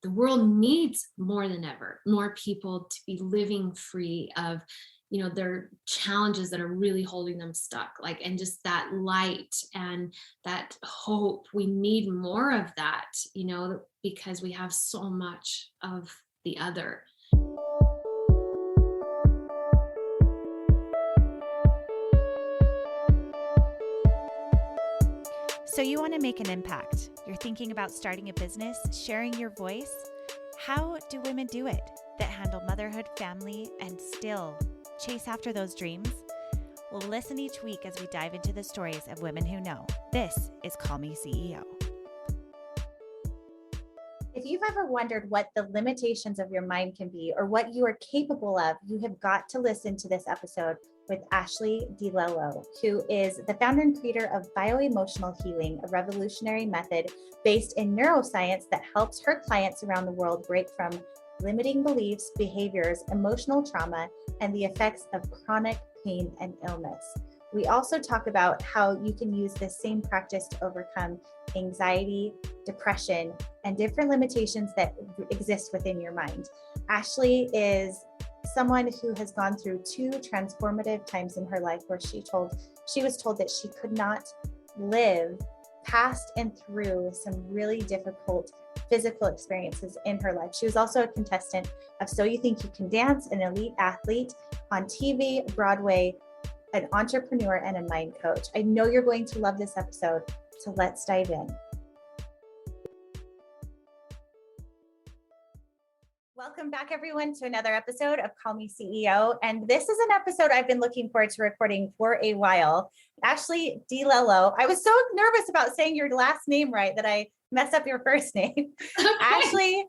the world needs more than ever, more people to be living free of, their challenges that are really holding them stuck, like, and just that light and that hope. We need more of that, because we have so much of the other. So you want to make an impact. You're thinking about starting a business, sharing your voice. How do women do it that handle motherhood, family, and still chase after those dreams? Well, listen each week as we dive into the stories of women who know. This is Call Me CEO. If you've ever wondered what the limitations of your mind can be or what you are capable of, you have got to listen to this episode with Ashleigh Di Lello, who is the founder and creator of bioemotional healing, a revolutionary method based in neuroscience that helps her clients around the world break from limiting beliefs, behaviors, emotional trauma, and the effects of chronic pain and illness. We also talk about how you can use this same practice to overcome anxiety, depression, and different limitations that exist within your mind. Ashleigh is someone who has gone through 2 transformative times in her life where she was told that she could not live past and through some really difficult physical experiences in her life. She was also a contestant of So You Think You Can Dance, an elite athlete on TV, Broadway, an entrepreneur, and a mind coach. I know you're going to love this episode, so let's dive in. Welcome back, everyone, to another episode of Call Me CEO. And this is an episode I've been looking forward to recording for a while. Ashleigh Di Lello. I was so nervous about saying your last name right that I messed up your first name. Ashleigh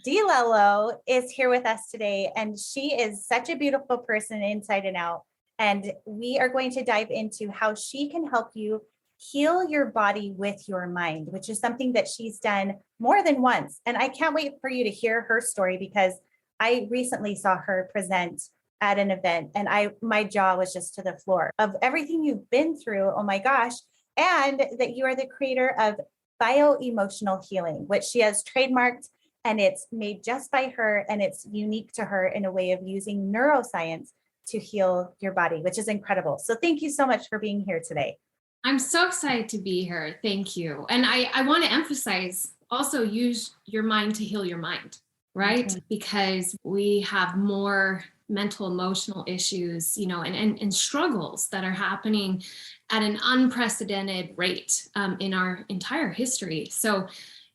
Di Lello is here with us today, and she is such a beautiful person inside and out. And we are going to dive into how she can help you heal your body with your mind, which is something that she's done more than once. And I can't wait for you to hear her story because I recently saw her present at an event and my jaw was just to the floor of everything you've been through. Oh my gosh. And that you are the creator of bioemotional healing, which she has trademarked, and it's made just by her. And it's unique to her in a way of using neuroscience to heal your body, which is incredible. So thank you so much for being here today. I'm so excited to be here. Thank you. And I want to emphasize, also use your mind to heal your mind, right? Mm-hmm. Because we have more mental, emotional issues, and struggles that are happening at an unprecedented rate in our entire history. So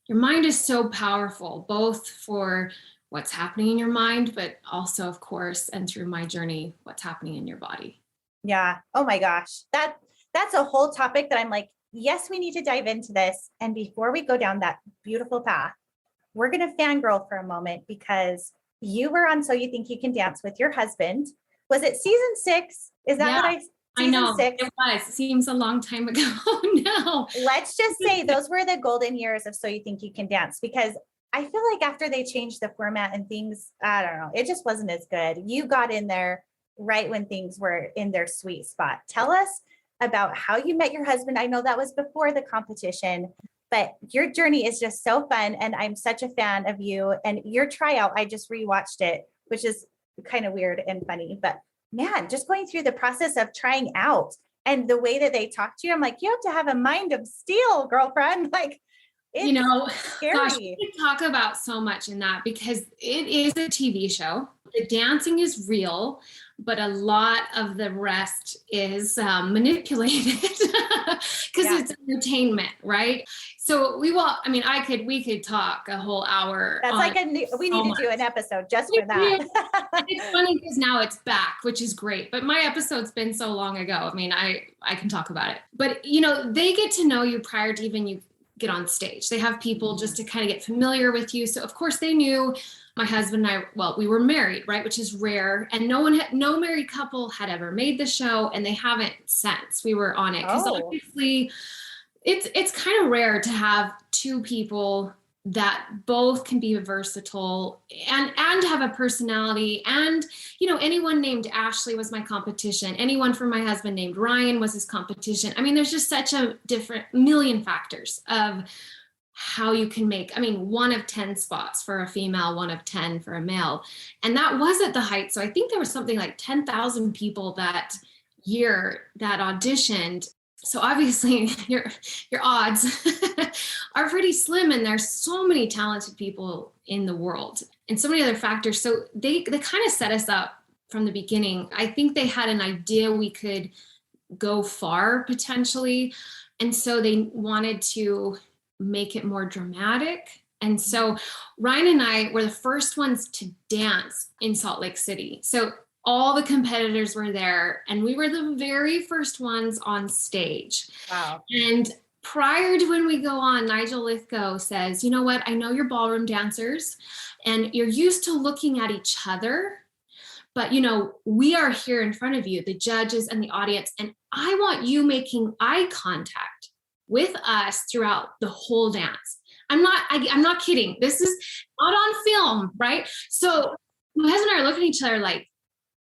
your mind is so powerful, both for what's happening in your mind, but also, of course, and through my journey, what's happening in your body. Yeah. Oh my gosh. That's a whole topic that I'm like, yes, we need to dive into this. And before we go down that beautiful path, we're going to fangirl for a moment because you were on So You Think You Can Dance with your husband. Was it season 6? Is that what I know. 6? It was. It seems a long time ago now. Let's just say those were the golden years of So You Think You Can Dance, because I feel like after they changed the format and things, I don't know, it just wasn't as good. You got in there right when things were in their sweet spot. Tell us about how you met your husband. I know that was before the competition, but your journey is just so fun. And I'm such a fan of you and your tryout. I just rewatched it, which is kind of weird and funny, but man, just going through the process of trying out and the way that they talk to you, I'm like, you have to have a mind of steel, girlfriend. Like, it's scary. Gosh, we can talk about so much in that because it is a TV show. The dancing is real, but a lot of the rest is manipulated because it's entertainment, right? So we could talk a whole hour. That's we need to do an episode just for that. It's funny because now it's back, which is great. But my episode's been so long ago. I mean, I can talk about it. But, they get to know you prior to even you get on stage. They have people just to kind of get familiar with you. So of course they knew my husband and I, we were married, right? Which is rare. And no married couple had ever made the show, and they haven't since we were on it. Because obviously it's kind of rare to have 2 people that both can be versatile and have a personality. And, anyone named Ashleigh was my competition. Anyone from my husband named Ryan was his competition. I mean, there's just such a different million factors of how you can make, I mean, 1 of 10 spots for a female, 1 of 10 for a male. And that was at the height. So I think there was something like 10,000 people that year that auditioned. So obviously your odds are pretty slim, and there's so many talented people in the world and so many other factors. So they kind of set us up from the beginning. I think they had an idea we could go far potentially. And so they wanted to make it more dramatic. And so Ryan and I were the first ones to dance in Salt Lake City. So all the competitors were there, and we were the very first ones on stage. Wow. And prior to when we go on, Nigel Lithgow says, you know what, I know you're ballroom dancers and you're used to looking at each other, but you know, we are here in front of you, the judges and the audience, and I want you making eye contact with us throughout the whole dance. I'm not kidding. This is not on film, right? So my husband and I are looking at each other like,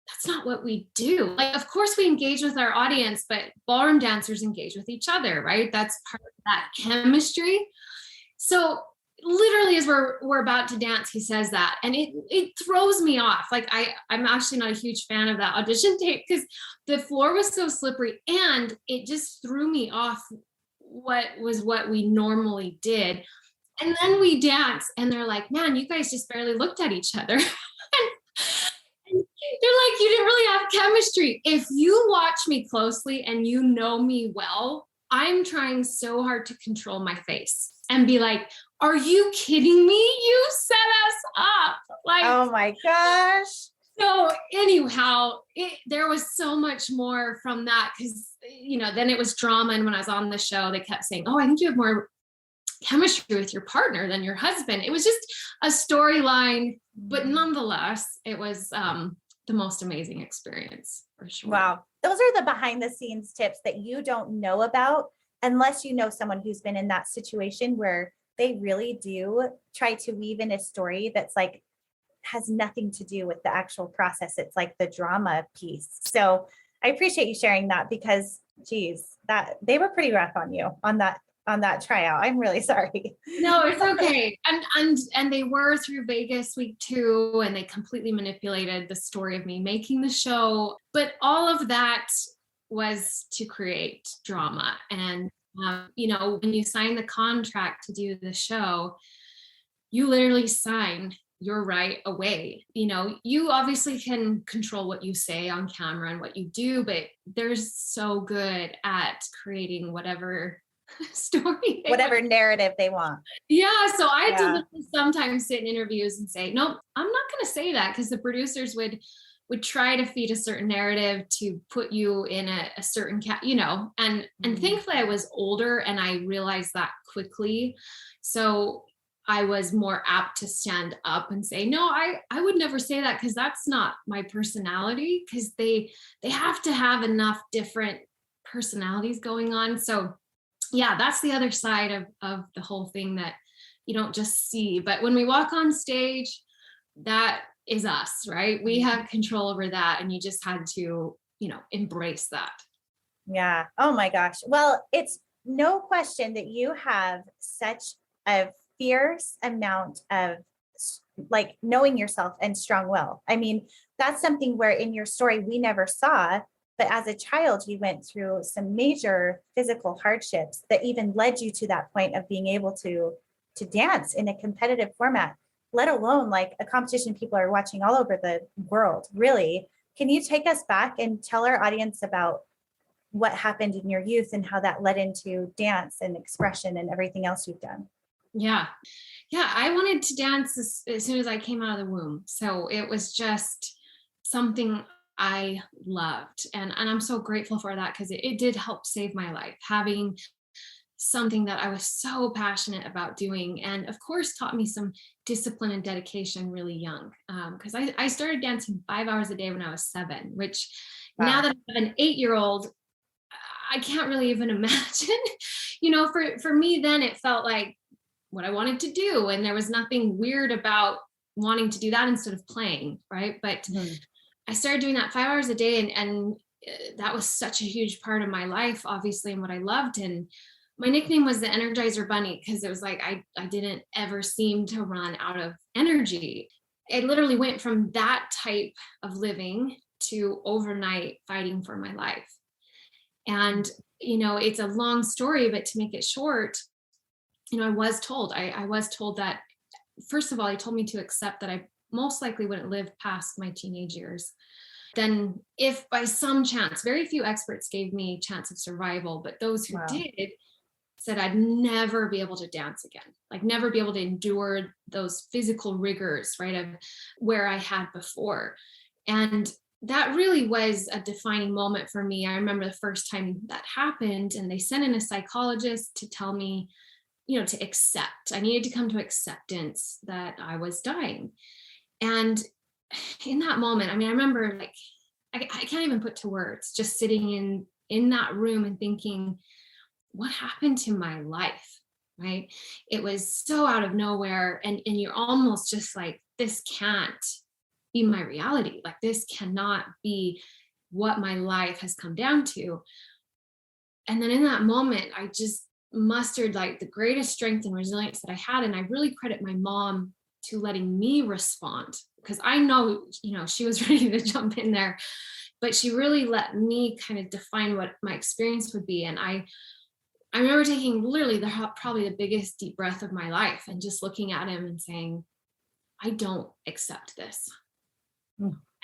that's not what we do. Like, of course we engage with our audience, but ballroom dancers engage with each other, right? That's part of that chemistry. So literally as we're about to dance, he says that, and it throws me off. Like I'm actually not a huge fan of that audition tape because the floor was so slippery, and it just threw me off what we normally did. And then we dance, and they're like, man, you guys just barely looked at each other. They're like, you didn't really have chemistry. If you watch me closely and you know me well, I'm trying so hard to control my face and be like, are you kidding me? You set us up. Like, oh my gosh. So anyhow, there was so much more from that, because, you know, then it was drama. And when I was on the show, they kept saying, oh, I think you have more chemistry with your partner than your husband. It was just a storyline, but nonetheless, it was the most amazing experience for sure. Wow. Those are the behind the scenes tips that you don't know about unless you know someone who's been in that situation where they really do try to weave in a story that's like, has nothing to do with the actual process. It's like the drama piece. So I appreciate you sharing that, because geez, that they were pretty rough on you on that tryout. I'm really sorry. No, it's okay. And they were through Vegas week 2, and they completely manipulated the story of me making the show. But all of that was to create drama. And, you know, when you sign the contract to do the show, you literally sign your right away. You know, you obviously can control what you say on camera and what you do, but they're so good at creating whatever story, whatever narrative they want. Yeah. So I had to sometimes sit in interviews and say, no, I'm not going to say that, because the producers would try to feed a certain narrative to put you in a certain you know, and thankfully I was older and I realized that quickly. So I was more apt to stand up and say, no, I would never say that, because that's not my personality, because they have to have enough different personalities going on. So yeah, that's the other side of the whole thing that you don't just see. But when we walk on stage, that is us, right? We have control over that. And you just had to, you know, embrace that. Yeah. Oh my gosh. Well, it's no question that you have such a fierce amount of like knowing yourself and strong will. I mean, that's something where in your story we never saw. But as a child, you went through some major physical hardships that even led you to that point of being able to dance in a competitive format, let alone like a competition people are watching all over the world, really. Can you take us back and tell our audience about what happened in your youth and how that led into dance and expression and everything else you've done? Yeah. I wanted to dance as soon as I came out of the womb. So it was just something I loved. And I'm so grateful for that, because it did help save my life, having something that I was so passionate about doing. And of course, taught me some discipline and dedication really young. Because I started dancing 5 hours a day when I was 7, which now that I have an 8-year-old, I can't really even imagine. You know, for me then it felt like what I wanted to do. And there was nothing weird about wanting to do that instead of playing, right? But I started doing that 5 hours a day, and that was such a huge part of my life, obviously, and what I loved. And my nickname was the Energizer Bunny because it was like I didn't ever seem to run out of energy. It literally went from that type of living to overnight fighting for my life. And, it's a long story, but to make it short, I was told that, first of all, he told me to accept that I most likely wouldn't live past my teenage years. Then if by some chance, very few experts gave me chance of survival, but those who did said I'd never be able to dance again, like never be able to endure those physical rigors, right, of where I had before. And that really was a defining moment for me. I remember the first time that happened, and they sent in a psychologist to tell me, to accept. I needed to come to acceptance that I was dying. And in that moment, I remember like, I can't even put to words, just sitting in that room and thinking, what happened to my life, right? It was so out of nowhere. And you're almost just like, this can't be my reality. Like, this cannot be what my life has come down to. And then in that moment, I just mustered like the greatest strength and resilience that I had. And I really credit my mom to letting me respond, because I know, she was ready to jump in there, but she really let me kind of define what my experience would be. And I remember taking literally probably the biggest deep breath of my life and just looking at him and saying, I don't accept this.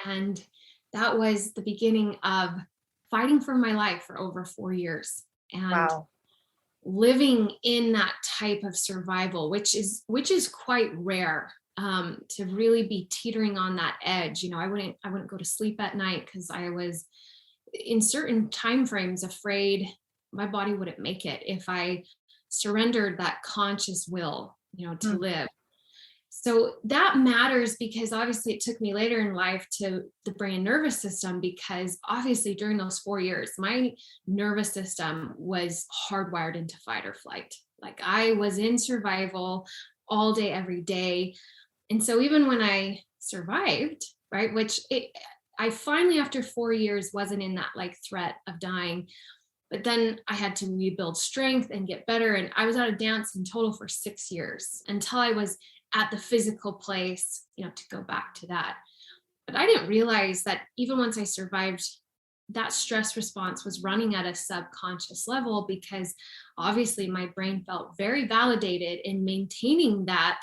And that was the beginning of fighting for my life for over 4 years. And living in that type of survival, which is quite rare, to really be teetering on that edge. I wouldn't go to sleep at night because I was in certain timeframes afraid my body wouldn't make it if I surrendered that conscious will, to live. So that matters, because obviously it took me later in life to the brain and nervous system, because obviously during those 4 years, my nervous system was hardwired into fight or flight. Like, I was in survival all day, every day. And so even when I survived, right, I finally, after 4 years, wasn't in that like threat of dying. But then I had to rebuild strength and get better. And I was out of dance in total for 6 years until I was at the physical place, to go back to that. But I didn't realize that even once I survived, that stress response was running at a subconscious level, because obviously my brain felt very validated in maintaining that,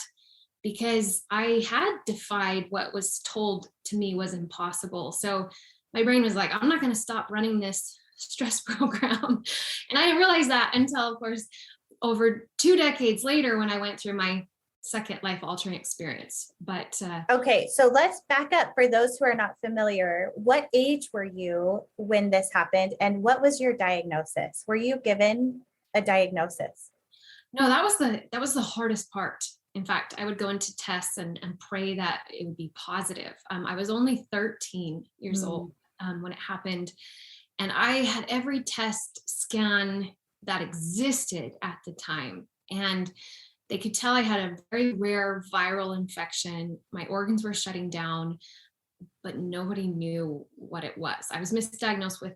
because I had defied what was told to me was impossible. So my brain was like, I'm not going to stop running this stress program. And I didn't realize that until, of course, over 2 decades later, when I went through my second life altering experience. But okay, so let's back up for those who are not familiar. What age were you when this happened, and what was your diagnosis? Were you given a diagnosis? No, that was the hardest part. In fact, I would go into tests and pray that it would be positive. I was only 13 years old when it happened. And I had every test scan that existed at the time. And they could tell I had a very rare viral infection. My organs were shutting down, but nobody knew what it was. I was misdiagnosed with,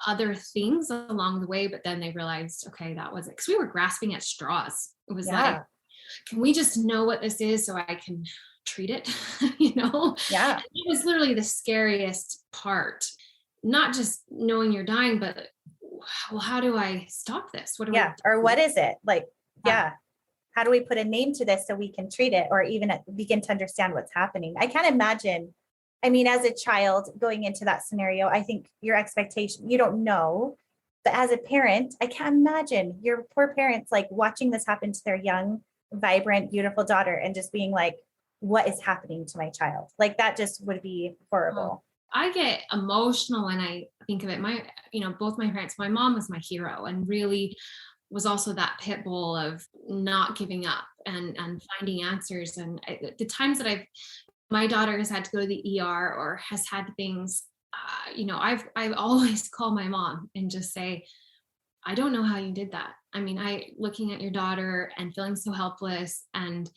other things along the way, but then they realized, okay, that wasn't, because we were grasping at straws. It was like, can we just know what this is so I can treat it? Yeah. It was literally the scariest part. Not just knowing you're dying, but well, how do I stop this? Or what is it? Like, how do we put a name to this so we can treat it, or even begin to understand what's happening? I can't imagine. As a child going into that scenario, I think your expectation, you don't know, but as a parent, I can't imagine your poor parents, like, watching this happen to their young, vibrant, beautiful daughter and just being like, what is happening to my child? Like, that just would be horrible. I get emotional when I think of it. Both my parents, my mom was my hero and really was also that pit bull of not giving up and finding answers. And the times that my daughter has had to go to the ER or has had things, I've always call my mom and just say, I don't know how you did that. Looking at your daughter and feeling so helpless, and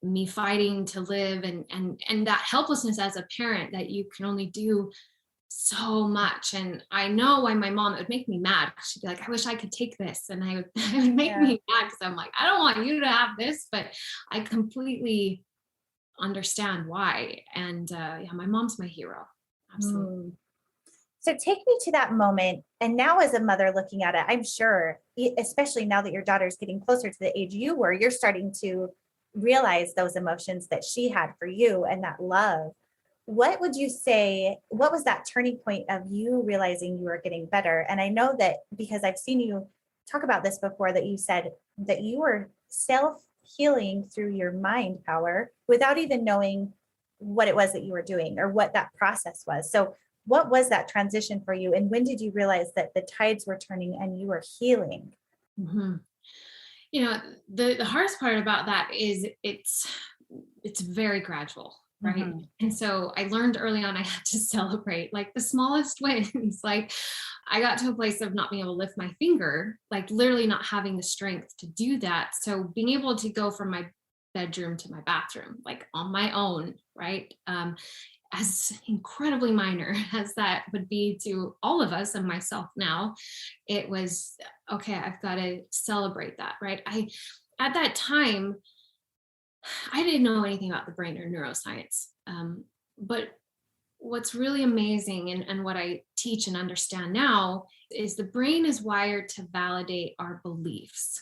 me fighting to live, and that helplessness as a parent, that you can only do so much. And I know why my mom, it would make me mad. She'd be like, I wish I could take this. And it would make me mad because I'm like, I don't want you to have this, but I completely understand why. And yeah, my mom's my hero. Absolutely. So take me to that moment. And now as a mother looking at it, I'm sure, especially now that your daughter's getting closer to the age you were, you're starting to realize those emotions that she had for you and that love. What would you say, what was that turning point of you realizing you were getting better? And I know that because I've seen you talk about this before, that you said that you were self-healing through your mind power without even knowing what it was that you were doing or what that process was. So what was that transition for you? And when did you realize that the tides were turning and you were healing? Mm-hmm. You know, the hardest part about that is it's very gradual, right? Mm-hmm. And so I learned early on I had to celebrate like the smallest wins. Like I got to a place of not being able to lift my finger, like literally not having the strength to do that. So being able to go from my bedroom to my bathroom, like on my own, right? As incredibly minor as that would be to all of us and myself now, it was, okay, I've got to celebrate that, right? At that time, I didn't know anything about the brain or neuroscience. But what's really amazing and what I teach and understand now is the brain is wired to validate our beliefs.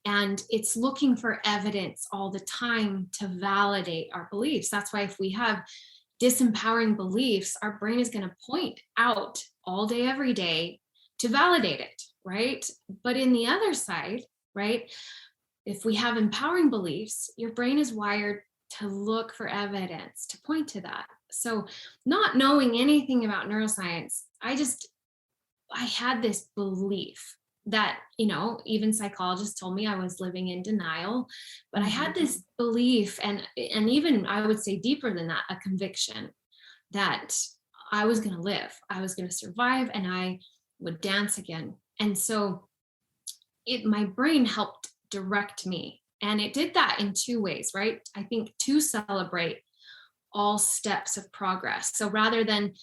And it's looking for evidence all the time to validate our beliefs. That's why if we have disempowering beliefs, our brain is going to point out all day, every day to validate it, right? But in the other side, right, if we have empowering beliefs, your brain is wired to look for evidence to point to that. So not knowing anything about neuroscience, I had this belief that, you know, even psychologists told me I was living in denial, but I had this belief and even I would say deeper than that, a conviction that I was going to live, I was going to survive, and I would dance again. And so my brain helped direct me. And it did that in two ways, right? I think to celebrate all steps of progress. So rather than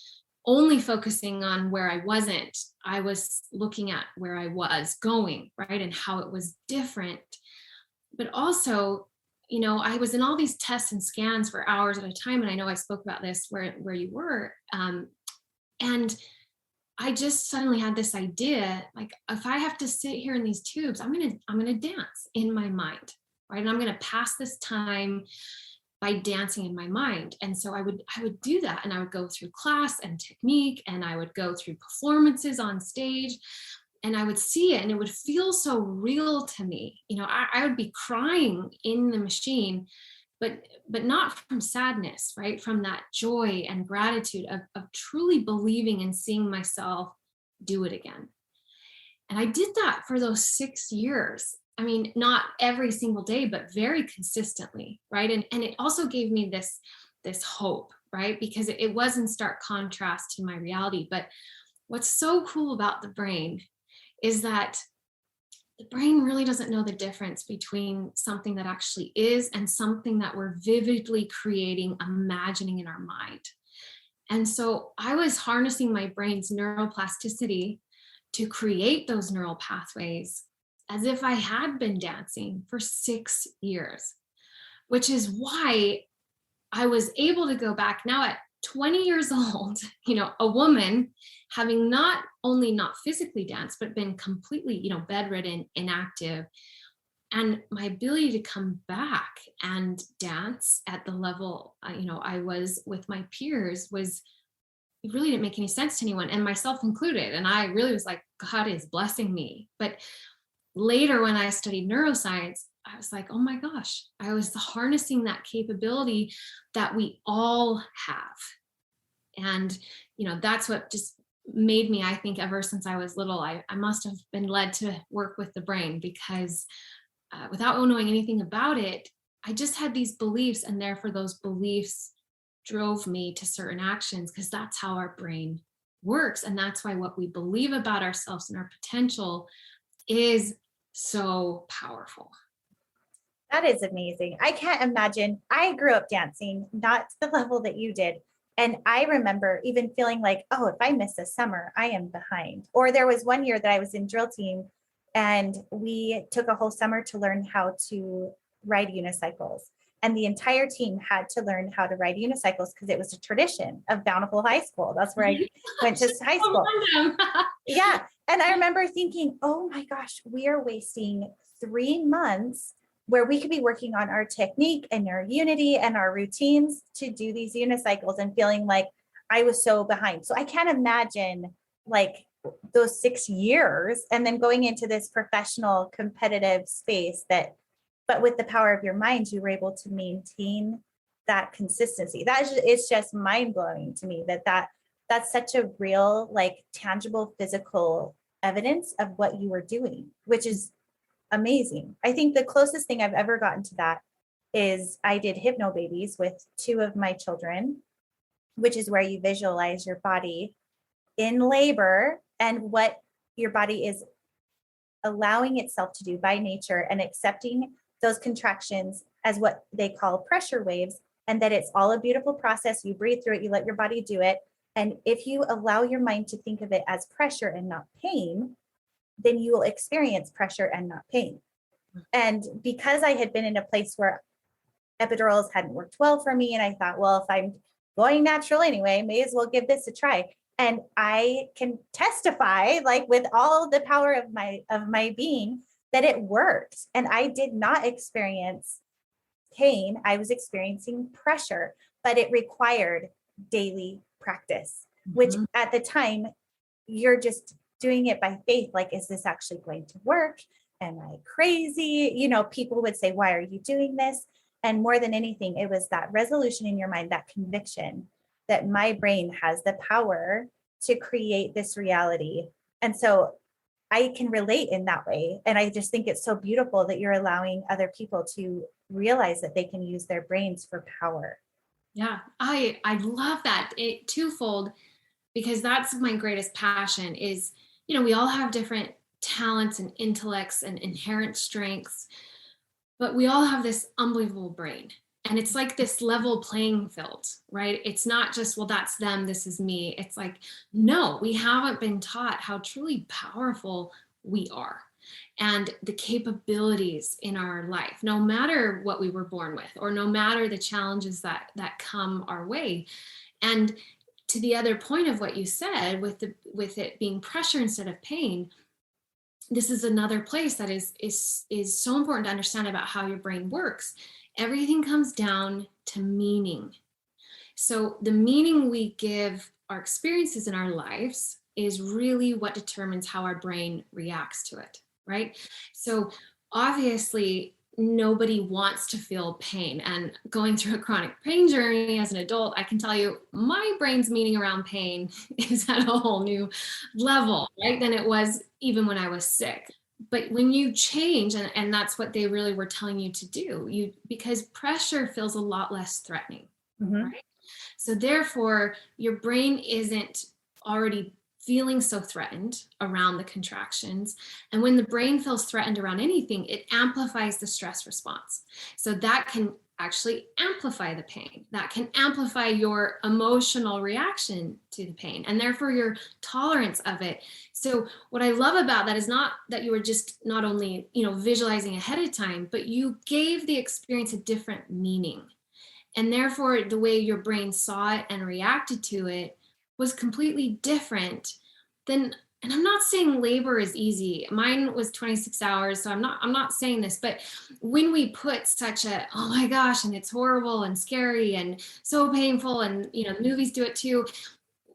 only focusing on where I wasn't, I was looking at where I was going, right? And how it was different. But also, you know, I was in all these tests and scans for hours at a time. And I know I spoke about this where you were. And I just suddenly had this idea, like, if I have to sit here in these tubes, I'm gonna dance in my mind, right? And I'm gonna pass this time by dancing in my mind. And so I would do that, and I would go through class and technique, and I would go through performances on stage, and I would see it, and it would feel so real to me. You know, I would be crying in the machine, but not from sadness, right? From that joy and gratitude of truly believing and seeing myself do it again. And I did that for those 6 years. I mean, not every single day, but very consistently, right? And it also gave me this hope, right? Because it was in stark contrast to my reality. But what's so cool about the brain is that the brain really doesn't know the difference between something that actually is and something that we're vividly creating, imagining in our mind. And so I was harnessing my brain's neuroplasticity to create those neural pathways as if I had been dancing for 6 years, which is why I was able to go back now at 20 years old, you know, a woman having not only not physically danced, but been completely, you know, bedridden, inactive. And my ability to come back and dance at the level, you know, I was with my peers it really didn't make any sense to anyone, and myself included. And I really was like, God is blessing me. But later, when I studied neuroscience, I was like, oh my gosh, I was harnessing that capability that we all have. And, you know, that's what just made me, I think, ever since I was little, I must have been led to work with the brain, because without knowing anything about it, I just had these beliefs, and therefore those beliefs drove me to certain actions, because that's how our brain works. And that's why what we believe about ourselves and our potential is so powerful. That is amazing. I can't imagine. I grew up dancing, not to the level that you did. And I remember even feeling like, oh, if I miss a summer, I am behind. Or there was one year that I was in drill team and we took a whole summer to learn how to ride unicycles. And the entire team had to learn how to ride unicycles because it was a tradition of Bountiful High School. That's where I went to high school. Yeah. And I remember thinking, oh my gosh, we are wasting 3 months where we could be working on our technique and our unity and our routines to do these unicycles, and feeling like I was so behind. So I can't imagine like those 6 years and then going into this professional competitive space but with the power of your mind, you were able to maintain that consistency. It's just mind blowing to me that's such a real, like tangible, physical evidence of what you were doing, which is amazing. I think the closest thing I've ever gotten to that is I did hypno babies with 2 of my children, which is where you visualize your body in labor and what your body is allowing itself to do by nature, and accepting those contractions as what they call pressure waves, and that it's all a beautiful process. You breathe through it, you let your body do it. And if you allow your mind to think of it as pressure and not pain, then you will experience pressure and not pain. And because I had been in a place where epidurals hadn't worked well for me, and I thought, well, if I'm going natural anyway, may as well give this a try. And I can testify, like with all the power of my being, that it worked. And I did not experience pain. I was experiencing pressure, but it required daily practice, which at the time you're just doing it by faith. Like, is this actually going to work? Am I crazy? People would say, why are you doing this? And more than anything, it was that resolution in your mind, that conviction that my brain has the power to create this reality. And so I can relate in that way. And I just think it's so beautiful that you're allowing other people to realize that they can use their brains for power. Yeah, I love that. It twofold, because that's my greatest passion is, we all have different talents and intellects and inherent strengths, but we all have this unbelievable brain. And it's like this level playing field, right? It's not just, well, that's them, this is me. It's like, no, we haven't been taught how truly powerful we are and the capabilities in our life, no matter what we were born with, or no matter the challenges that come our way. And to the other point of what you said, with it being pressure instead of pain, this is another place that is so important to understand about how your brain works. Everything comes down to meaning. So the meaning we give our experiences in our lives is really what determines how our brain reacts to it, right? So obviously, nobody wants to feel pain. And going through a chronic pain journey as an adult, I can tell you my brain's meaning around pain is at a whole new level, right, than it was even when I was sick. But when you change, and that's what they really were telling you to do, because pressure feels a lot less threatening, right? So therefore, your brain isn't already feeling so threatened around the contractions. And when the brain feels threatened around anything, it amplifies the stress response. So that can actually amplify the pain. That can amplify your emotional reaction to the pain, and therefore your tolerance of it. So what I love about that is not that you were just not only, visualizing ahead of time, but you gave the experience a different meaning. And therefore the way your brain saw it and reacted to it was completely different than, and I'm not saying labor is easy. Mine was 26 hours. So I'm not saying this, but when we put such a, oh my gosh, and it's horrible and scary and so painful, and, movies do it too,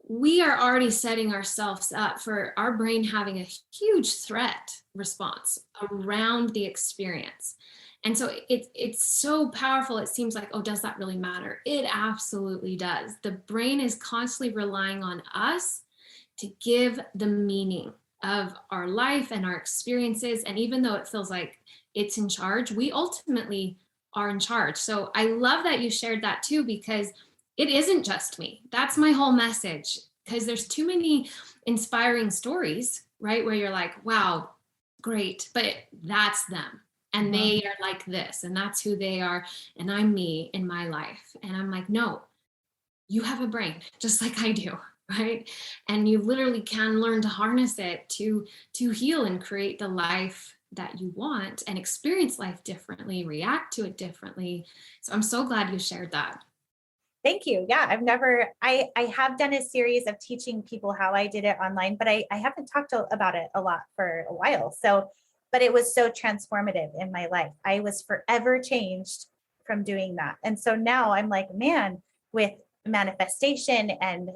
we are already setting ourselves up for our brain having a huge threat response around the experience. And so it's so powerful. It seems like, oh, does that really matter? It absolutely does. The brain is constantly relying on us to give the meaning of our life and our experiences. And even though it feels like it's in charge, we ultimately are in charge. So I love that you shared that too, because it isn't just me. That's my whole message, because there's too many inspiring stories, right? Where you're like, wow, great, but that's them. And they are like this, and that's who they are. And I'm me in my life. And I'm like, no, you have a brain just like I do, right? And you literally can learn to harness it to heal and create the life that you want and experience life differently, react to it differently. So I'm so glad you shared that. Thank you. Yeah, I have done a series of teaching people how I did it online, but I haven't talked about it a lot for a while. So, but it was so transformative in my life. I was forever changed from doing that. And so now I'm like, man, with manifestation and,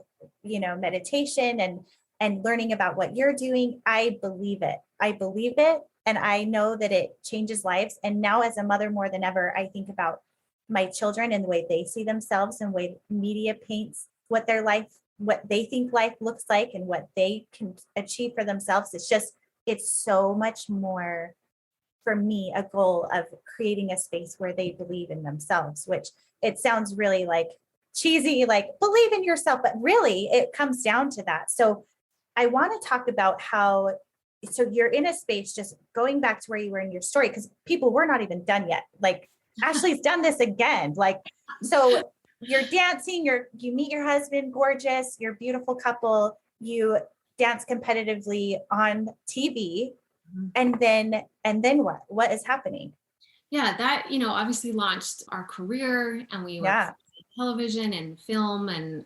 meditation and learning about what you're doing, I believe it. I believe it. And I know that it changes lives. And now as a mother more than ever, I think about my children and the way they see themselves and the way media paints what their life, what they think life looks like and what they can achieve for themselves. It's so much more for me, a goal of creating a space where they believe in themselves, which it sounds really like cheesy, like believe in yourself, but really it comes down to that. So I want to talk about so you're in a space, just going back to where you were in your story, because people were not even done yet. Like Ashleigh's done this again. Like, so you're dancing, you meet your husband, gorgeous, you're a beautiful couple, you dance competitively on TV. And then what is happening? Yeah, that, obviously launched our career, and we were television and film and,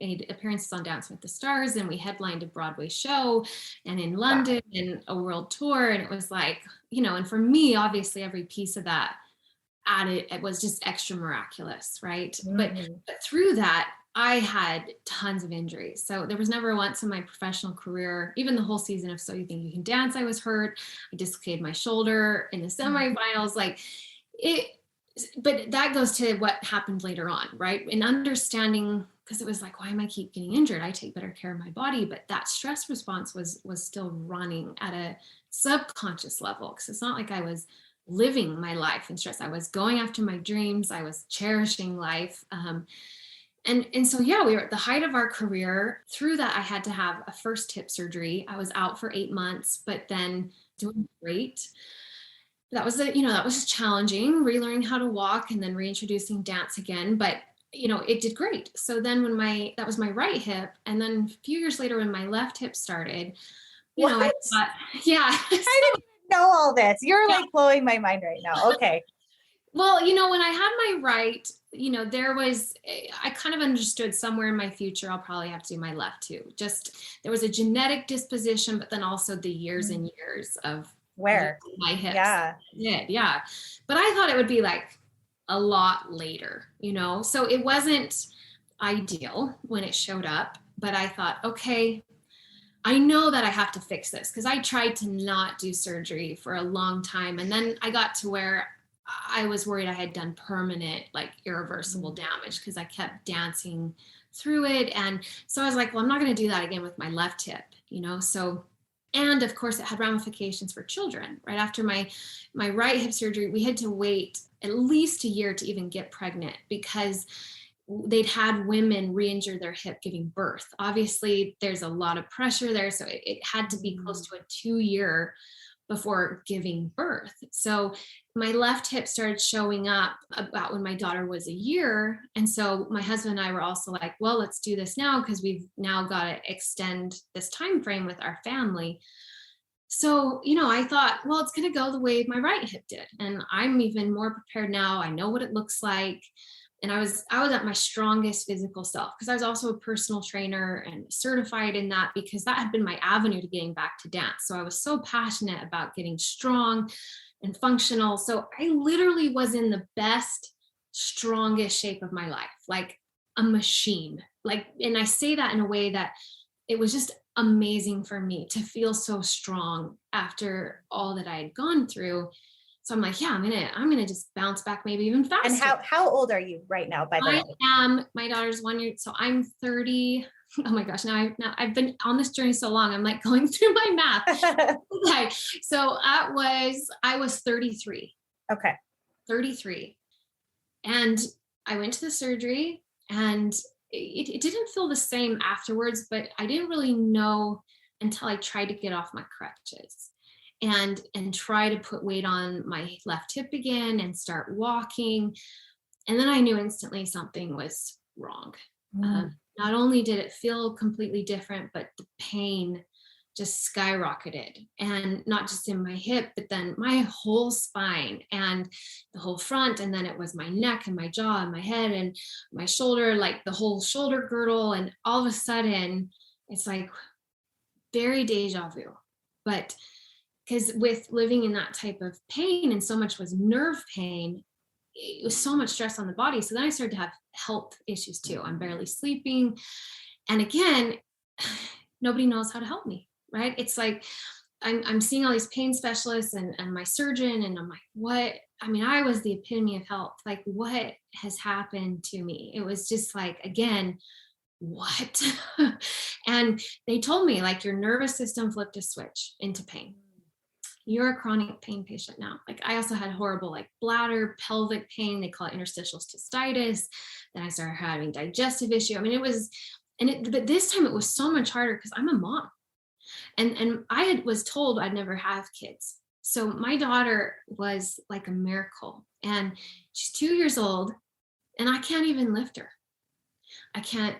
made appearances on Dancing with the Stars, and we headlined a Broadway show and in London and a world tour. And it was like, and for me, obviously every piece of that added, it was just extra miraculous, right? Mm-hmm. But through that, I had tons of injuries. So there was never once in my professional career, even the whole season of So You Think You Can Dance, I was hurt. I dislocated my shoulder in the semifinals, like it. But that goes to what happened later on, right? In understanding, because it was like, why am I keep getting injured? I take better care of my body, but that stress response was still running at a subconscious level, because it's not like I was living my life in stress. I was going after my dreams. I was cherishing life. And so, yeah, we were at the height of our career. Through that, I had to have a first hip surgery. I was out for 8 months, but then doing great. That was that was challenging, relearning how to walk and then reintroducing dance again. But, it did great. So then that was my right hip. And then a few years later, when my left hip started, I thought, yeah. I didn't know all this. You're like blowing my mind right now. Okay. Well, when I had my right, I kind of understood somewhere in my future, I'll probably have to do my left too. Just, there was a genetic disposition, but then also the years and years of where my hips. Yeah. But I thought it would be like a lot later, so it wasn't ideal when it showed up, but I thought, okay, I know that I have to fix this, because I tried to not do surgery for a long time. And then I got to where I was worried I had done permanent, like irreversible damage, because I kept dancing through it. And so I was like, well, I'm not going to do that again with my left hip, so, and of course it had ramifications for children. Right after my right hip surgery, we had to wait at least a year to even get pregnant, because they'd had women re-injure their hip giving birth. Obviously, there's a lot of pressure there. So it had to be close to a 2-year before giving birth. So my left hip started showing up about when my daughter was a year. And so my husband and I were also like, well, let's do this now, because we've now got to extend this time frame with our family. So, I thought, well, it's going to go the way my right hip did. And I'm even more prepared now. I know what it looks like. And I was at my strongest physical self, because I was also a personal trainer and certified in that, because that had been my avenue to getting back to dance. So I was so passionate about getting strong and functional. So I literally was in the best, strongest shape of my life, like a machine. And I say that in a way that it was just amazing for me to feel so strong after all that I had gone through. So I'm like, yeah, I'm gonna just bounce back maybe even faster. And how old are you right now, by the way? My daughter's 1 year, so I'm 30. Oh my gosh, now I've been on this journey so long, I'm like going through my math. Okay, so I was 33. Okay. 33. And I went to the surgery, and it didn't feel the same afterwards, but I didn't really know until I tried to get off my crutches and try to put weight on my left hip again and start walking. And then I knew instantly something was wrong. Not only did it feel completely different, but the pain just skyrocketed, and not just in my hip, but then my whole spine and the whole front. And then it was my neck and my jaw and my head and my shoulder, like the whole shoulder girdle. And all of a sudden it's like very deja vu. But because with living in that type of pain, and so much was nerve pain, it was so much stress on the body. So then I started to have health issues too. I'm barely sleeping. And again, nobody knows how to help me, right? It's like I'm seeing all these pain specialists and my surgeon, and I'm like, what? I mean, I was the epitome of health. Like, what has happened to me? It was just like, again, what? And they told me, like, your nervous system flipped a switch into pain. You're a chronic pain patient now. Like, I also had horrible like bladder, pelvic pain. They call it interstitial cystitis. Then I started having digestive issue. I mean, it was, but this time it was so much harder because I'm a mom. And I was told I'd never have kids. So my daughter was like a miracle, and she's 2 years old, and I can't even lift her. I can't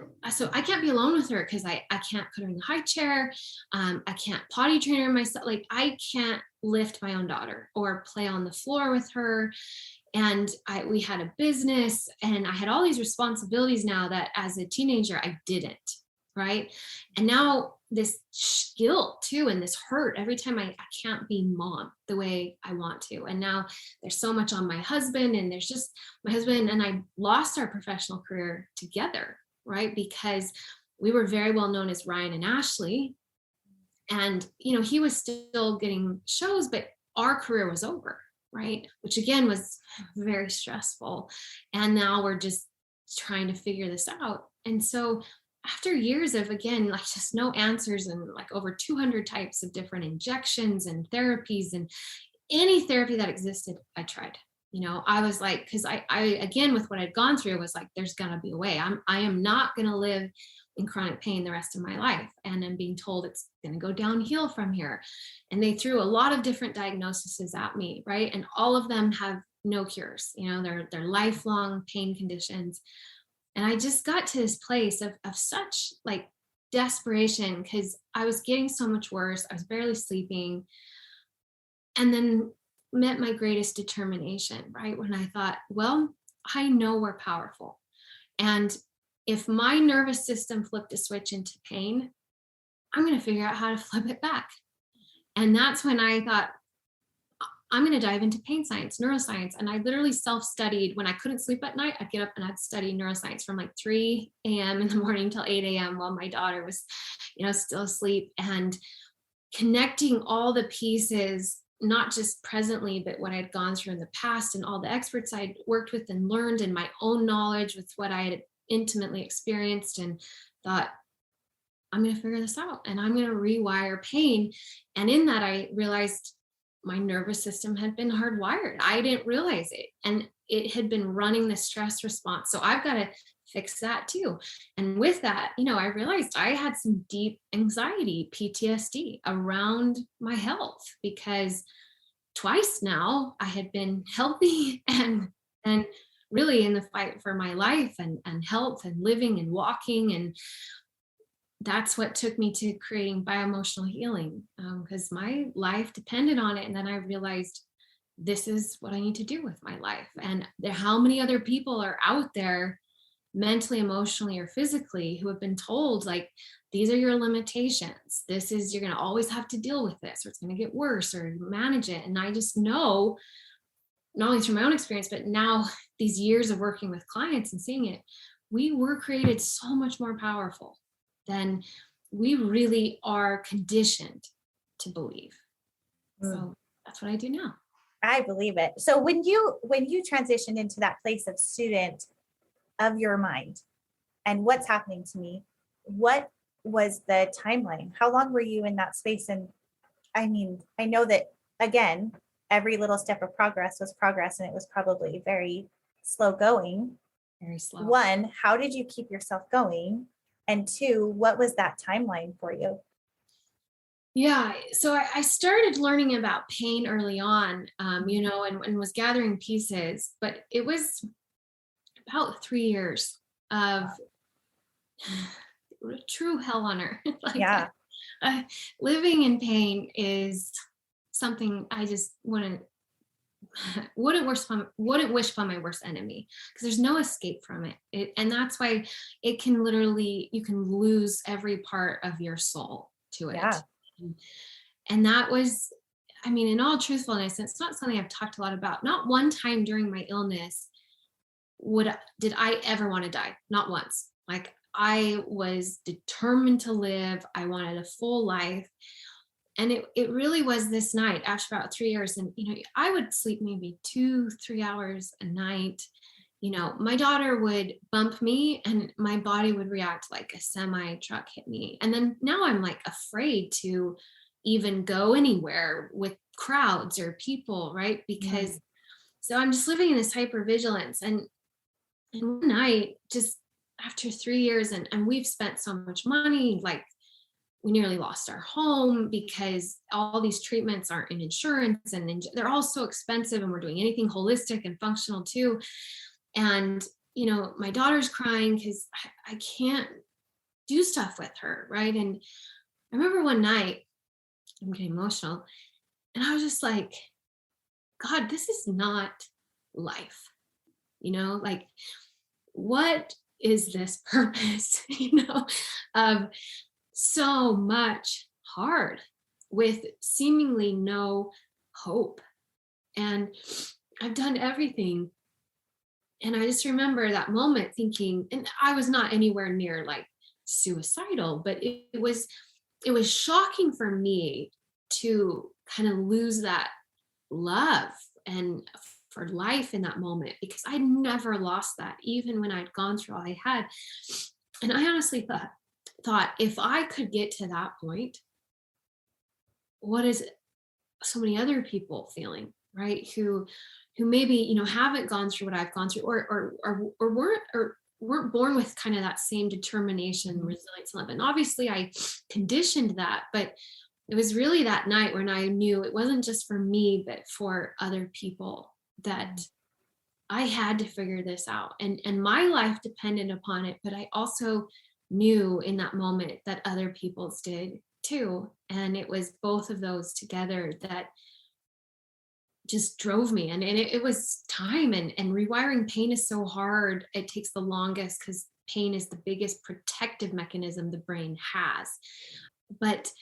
be alone with her because I can't put her in the high chair. I can't potty train her myself. Like, I can't lift my own daughter or play on the floor with her. And we had a business, and I had all these responsibilities now that as a teenager, I didn't, right? And now this guilt too, and this hurt every time I can't be mom the way I want to. And now there's so much on my husband, and there's just my husband and I lost our professional career together, right? Because we were very well known as Ryan and Ashleigh. And, he was still getting shows, but our career was over, right? Which again was very stressful. And now we're just trying to figure this out. And so after years of, again, like just no answers, and like over 200 types of different injections and therapies, and any therapy that existed, I tried. I was like, because I again, with what I'd gone through, was like, there's gonna be a way. I am not gonna live in chronic pain the rest of my life. And I'm being told it's gonna go downhill from here. And they threw a lot of different diagnoses at me, right? And all of them have no cures. They're lifelong pain conditions. And I just got to this place of such like desperation, because I was getting so much worse. I was barely sleeping. And then met my greatest determination, right? When I thought, well, I know we're powerful. And if my nervous system flipped a switch into pain, I'm going to figure out how to flip it back. And that's when I thought, I'm going to dive into pain science, neuroscience. And I literally self-studied. When I couldn't sleep at night, I'd get up and I'd study neuroscience from like 3 a.m. in the morning till 8 a.m. while my daughter was, still asleep, and connecting all the pieces, not just presently, but what I'd gone through in the past, and all the experts I'd worked with and learned, and my own knowledge with what I had intimately experienced, and thought, I'm going to figure this out, and I'm going to rewire pain. And in that, I realized my nervous system had been hardwired. I didn't realize it. And it had been running the stress response. So I've got to fix that too. And with that, I realized I had some deep anxiety, PTSD around my health, because twice now I had been healthy and really in the fight for my life and health and living and walking. And that's what took me to creating bioemotional healing, because my life depended on it. And then I realized this is what I need to do with my life. And how many other people are out there, mentally, emotionally, or physically, who have been told, like, these are your limitations. You're going to always have to deal with this, or it's going to get worse, or manage it. And I just know, not only through my own experience, but now these years of working with clients and seeing it, we were created so much more powerful than we really are conditioned to believe. So that's what I do now. I believe it. So when you transitioned into that place of student of your mind and what's happening to me, what was the timeline? How long were you in that space? And I mean, I know that, again, every little step of progress was progress, and it was probably very slow going. Very slow. 1, how did you keep yourself going? And 2, what was that timeline for you? Yeah. So I started learning about pain early on, and was gathering pieces, but it was about 3 years of true hell on earth. Like, Yeah. uh, living in pain is something I just wouldn't wish upon my worst enemy, because there's no escape from and that's why it can literally, you can lose every part of your soul to it. Yeah. And that was, I mean, in all truthfulness, it's not something I've talked a lot about. Not one time during my illness did I ever want to die. Not once. Like, I was determined to live. I wanted a full life. And it really was this night after about 3 years. And, I would sleep maybe 2-3 hours a night. My daughter would bump me and my body would react like a semi truck hit me. And then now I'm like afraid to even go anywhere with crowds or people, right? Because so I'm just living in this hypervigilance. And one night, just after 3 years, and we've spent so much money, like, we nearly lost our home because all these treatments aren't in insurance, and they're all so expensive, and we're doing anything holistic and functional too. And, my daughter's crying because I can't do stuff with her. Right. And I remember one night, I'm getting emotional, and I was just like, God, this is not life. Like, what is this purpose, of so much hard with seemingly no hope? And I've done everything. And I just remember that moment thinking, and I was not anywhere near like suicidal, but it was shocking for me to kind of lose that love and for life in that moment, because I never lost that, even when I'd gone through all I had. And I honestly thought if I could get to that point, what is so many other people feeling, right? Who maybe, haven't gone through what I've gone through, or weren't born with kind of that same determination, resilience, and love. And obviously I conditioned that, but it was really that night when I knew it wasn't just for me, but for other people, that I had to figure this out. And my life depended upon it, but I also knew in that moment that other people's did too. And it was both of those together that just drove me. And it was time, and rewiring pain is so hard. It takes the longest because pain is the biggest protective mechanism the brain has. But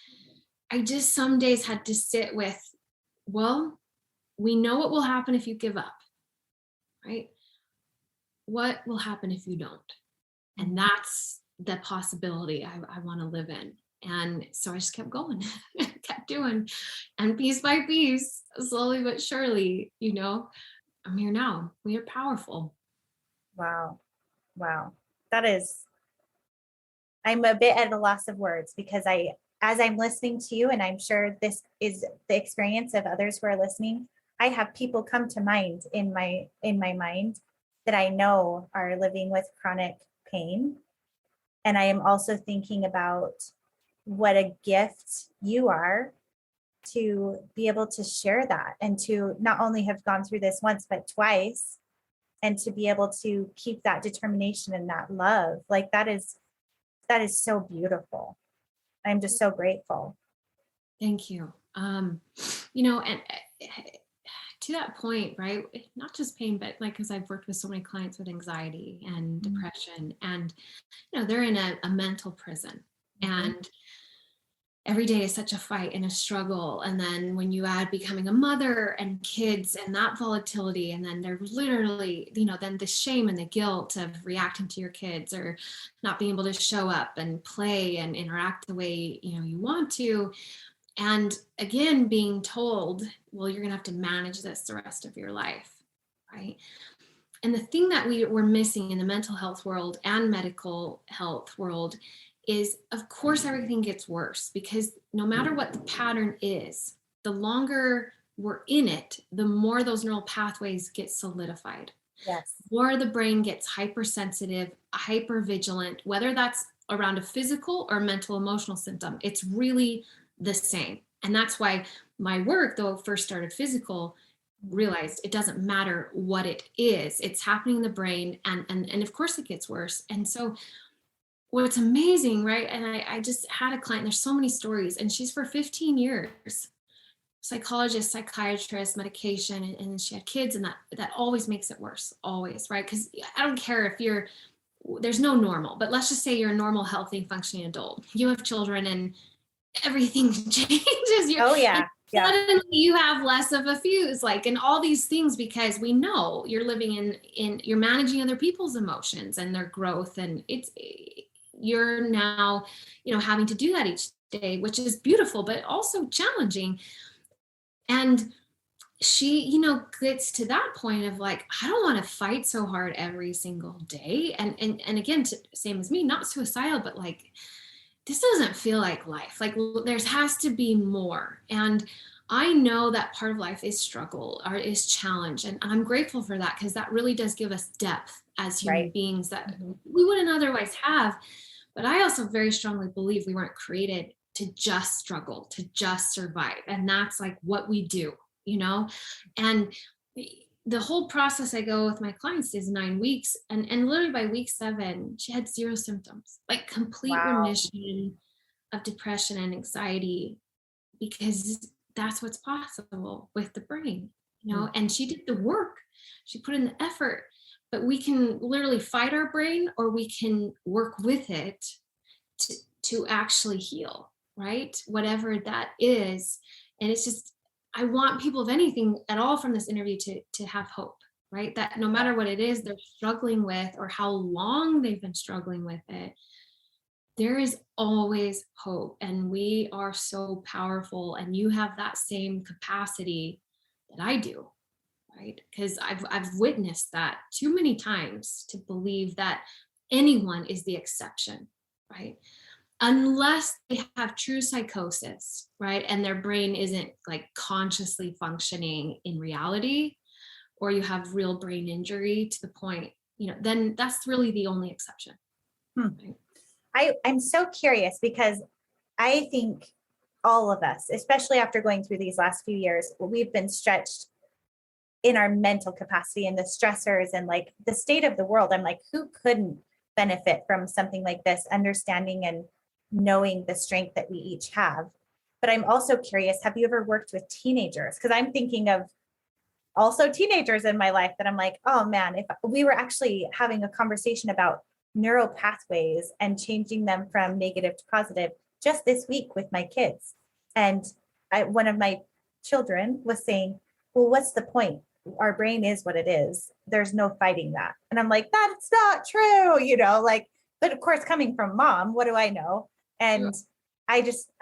I just some days had to sit with, well, we know what will happen if you give up, right? What will happen if you don't? And that's the possibility I want to live in. And so I just kept going, kept doing. And piece by piece, slowly but surely, I'm here now. We are powerful. Wow. Wow. That is, I'm a bit at a loss of words, because as I'm listening to you, and I'm sure this is the experience of others who are listening, I have people come to mind in my mind that I know are living with chronic pain. And I am also thinking about what a gift you are to be able to share that, and to not only have gone through this once, but twice, and to be able to keep that determination and that love. Like, that is so beautiful. I'm just so grateful. Thank you. And to that point, right, not just pain, but like, because I've worked with so many clients with anxiety and depression, and they're in a mental prison, and every day is such a fight and a struggle. And then when you add becoming a mother and kids and that volatility, and then they're literally, then the shame and the guilt of reacting to your kids, or not being able to show up and play and interact the way, you want to. And again, being told, well, you're going to have to manage this the rest of your life, right? And the thing that we're missing in the mental health world and medical health world is, of course, everything gets worse, because no matter what the pattern is, the longer we're in it, the more those neural pathways get solidified. Yes. The more the brain gets hypersensitive, hypervigilant, whether that's around a physical or mental emotional symptom, it's really the same. And that's why my work, though it first started physical, realized it doesn't matter what it is, it's happening in the brain, and of course it gets worse. And so what's amazing, right? And I just had a client, there's so many stories, and she's for 15 years, psychologist, psychiatrist, medication, and she had kids, and that always makes it worse, always, right? Because I don't care if there's no normal, but let's just say you're a normal, healthy, functioning adult. You have children and everything changes. Oh yeah. Yeah. Suddenly you have less of a fuse, like, and all these things, because we know you're living you're managing other people's emotions and their growth. And you're now, having to do that each day, which is beautiful, but also challenging. And she, gets to that point of like, I don't want to fight so hard every single day. And again, same as me, not suicidal, but like, this doesn't feel like life. Like there has to be more. And I know that part of life is struggle or is challenge. And I'm grateful for that, because that really does give us depth as human beings that we wouldn't otherwise have. But I also very strongly believe we weren't created to just struggle, to just survive. And that's like what we do, and the whole process I go with my clients is 9 weeks. And literally by week 7, she had 0 symptoms, like complete remission of depression and anxiety, because that's what's possible with the brain, and she did the work, she put in the effort. But we can literally fight our brain, or we can work with it to actually heal, right? Whatever that is. And it's just, I want people, of anything at all from this interview, to have hope, right? That no matter what it is they're struggling with, or how long they've been struggling with it, there is always hope. And we are so powerful, and you have that same capacity that I do, right? Because I've witnessed that too many times to believe that anyone is the exception, right? Unless they have true psychosis, right? And their brain isn't like consciously functioning in reality, or you have real brain injury to the point, then that's really the only exception. Right? I'm so curious, because I think all of us, especially after going through these last few years, we've been stretched in our mental capacity and the stressors and like the state of the world. I'm like, who couldn't benefit from something like this, understanding and knowing the strength that we each have? But I'm also curious, have you ever worked with teenagers? Because I'm thinking of also teenagers in my life that I'm like, oh man, if we were actually having a conversation about neural pathways and changing them from negative to positive just this week with my kids. And one of my children was saying, well, what's the point? Our brain is what it is. There's no fighting that. And I'm like, that's not true, but of course, coming from mom, what do I know? And I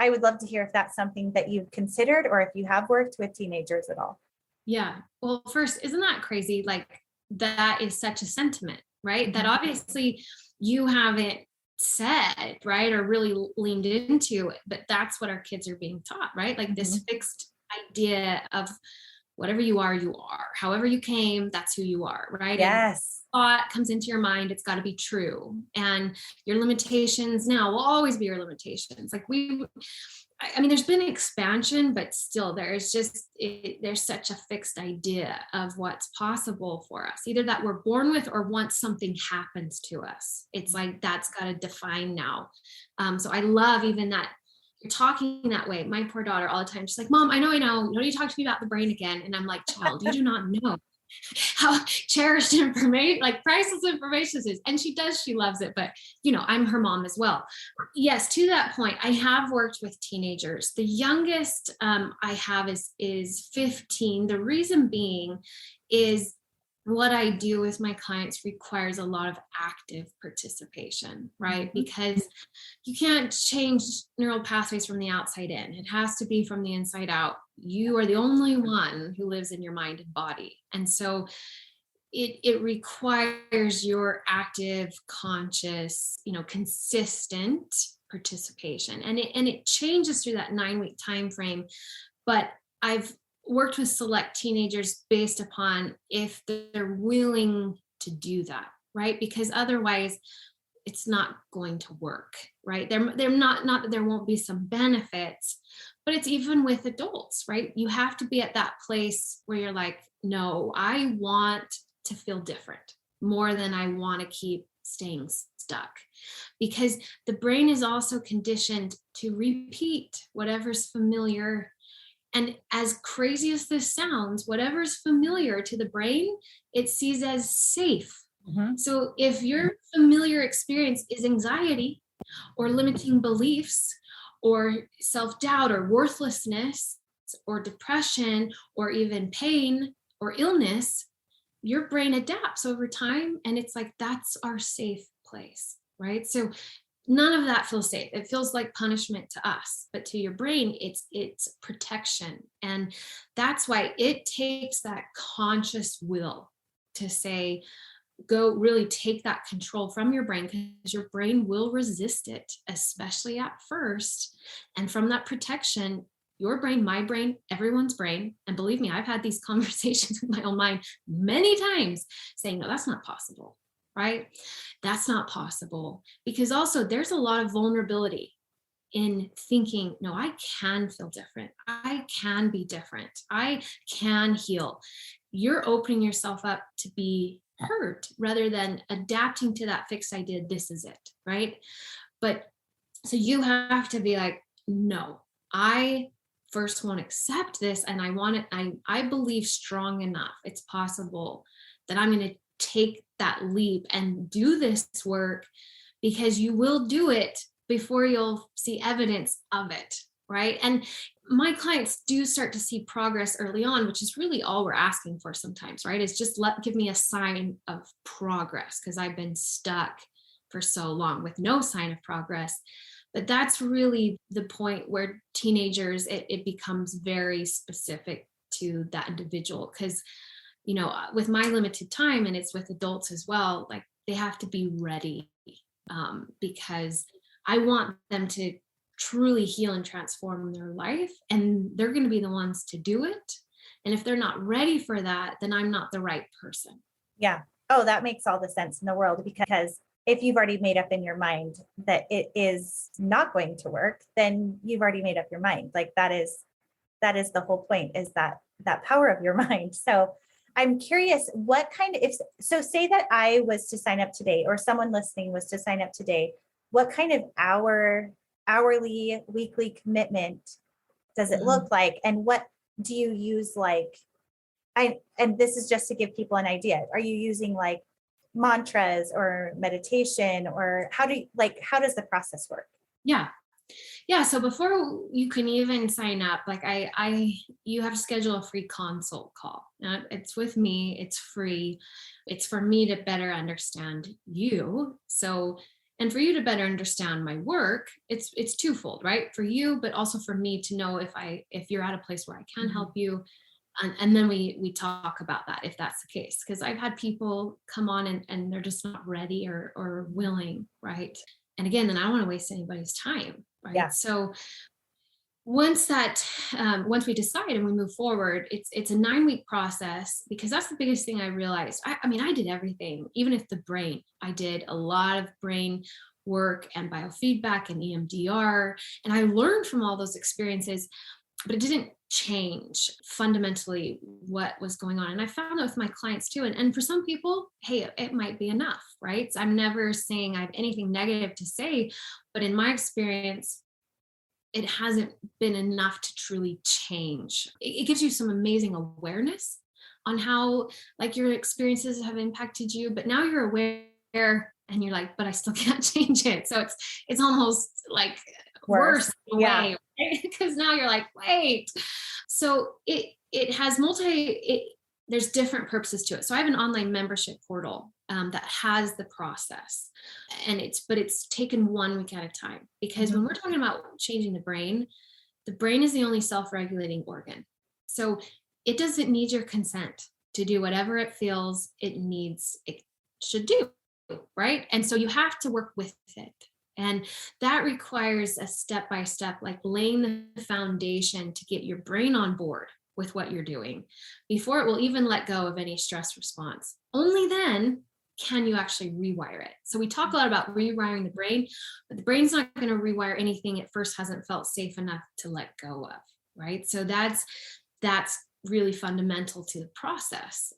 would love to hear if that's something that you've considered, or if you have worked with teenagers at all. Yeah. Well, first, isn't that crazy? Like, that is such a sentiment, right? That obviously you haven't said, right, or really leaned into, but that's what our kids are being taught, right? Like this fixed idea of whatever you are, however you came, that's who you are, right? Yes. And thought comes into your mind, it's got to be true. And your limitations now will always be your limitations. Like there's been expansion, but still there's such a fixed idea of what's possible for us, either that we're born with, or once something happens to us, it's like, that's got to define now. So I love even that you're talking that way. My poor daughter, all the time, she's like, Mom, I know, you talk to me about the brain again. And I'm like, child, you do not know how cherished information, like priceless information is. And she loves it, but I'm her mom as well. Yes, to that point, I have worked with teenagers. The youngest I have is 15. The reason being is what I do with my clients requires a lot of active participation, right? Because you can't change neural pathways from the outside in. It has to be from the inside out. You are the only one who lives in your mind and body. And so it requires your active, conscious, consistent participation. And it changes through that 9-week time frame. But I've worked with select teenagers based upon if they're willing to do that, right? Because otherwise it's not going to work, right? They're not that there won't be some benefits, but it's even with adults, right? You have to be at that place where you're like, no, I want to feel different more than I want to keep staying stuck, because the brain is also conditioned to repeat whatever's familiar. And as crazy as this sounds, whatever's familiar to the brain, it sees as safe. So if your familiar experience is anxiety or limiting beliefs or self-doubt or worthlessness or depression or even pain or illness, your brain adapts over time, and it's like, that's our safe place, right? So none of that feels safe. It feels like punishment to us, but to your brain, it's protection. And that's why it takes that conscious will to say, go really take that control from your brain, because your brain will resist it, especially at first. And from that protection, your brain, my brain, everyone's brain, and believe me, I've had these conversations with my own mind many times saying, no, that's not possible, right? That's not possible. Because also there's a lot of vulnerability in thinking, no, I can feel different. I can be different. I can heal. You're opening yourself up to be hurt rather than adapting to that fixed idea. This is it, right? But so you have to be like, no, I first won't accept this, and I want it. I believe strong enough, it's possible, that I'm going to take that leap and do this work, because you will do it before you'll see evidence of it, right? And my clients do start to see progress early on, which is really all we're asking for sometimes, right? It's just give me a sign of progress, because I've been stuck for so long with no sign of progress. But that's really the point where teenagers, it becomes very specific to that individual. Because, you know, with my limited time, and it's with adults as well, like they have to be ready, because I want them to truly heal and transform their life, and they're going to be the ones to do it. And if they're not ready for that, then I'm not the right person. Yeah. Oh, that makes all the sense in the world, because if you've already made up in your mind that it is not going to work, then you've already made up your mind. Like that is the whole point, is that power of your mind. So I'm curious, what kind of, say that I was to sign up today, or someone listening was to sign up today, what kind of hourly, weekly commitment does it look like? And what do you use? And this is just to give people an idea. Are you using like mantras or meditation, or how does the process work? Yeah. So before you can even sign up, like you have to schedule a free consult call. It's with me. It's free. It's for me to better understand you. So, and for you to better understand my work, it's twofold, right? For you, but also for me to know if you're at a place where I can help you. And then we talk about that, if that's the case, because I've had people come on and they're just not ready or willing, right? And again, then I don't want to waste anybody's time, right? Yeah. So once we decide and we move forward, it's a 9-week process, because that's the biggest thing I realized. I mean, I did everything, even if the brain, I did a lot of brain work and biofeedback and EMDR, and I learned from all those experiences, but it didn't change fundamentally what was going on. And I found that with my clients too. And for some people, hey, it might be enough, right? So I'm never saying I have anything negative to say, but in my experience, it hasn't been enough to truly change. It gives you some amazing awareness on how like your experiences have impacted you, but now you're aware and you're like, but I still can't change it. So it's almost like worse in a way, right? Because now you're like, wait. So it has there's different purposes to it. So I have an online membership portal that has the process, and it's taken 1 week at a time, because when we're talking about changing the brain is the only self-regulating organ. So it doesn't need your consent to do whatever it feels it should do, right? And so you have to work with it. And that requires a step-by-step, like laying the foundation to get your brain on board with what you're doing before it will even let go of any stress response. Only then can you actually rewire it. So we talk a lot about rewiring the brain, but the brain's not going to rewire anything it first hasn't felt safe enough to let go of, right? So that's really fundamental to the process.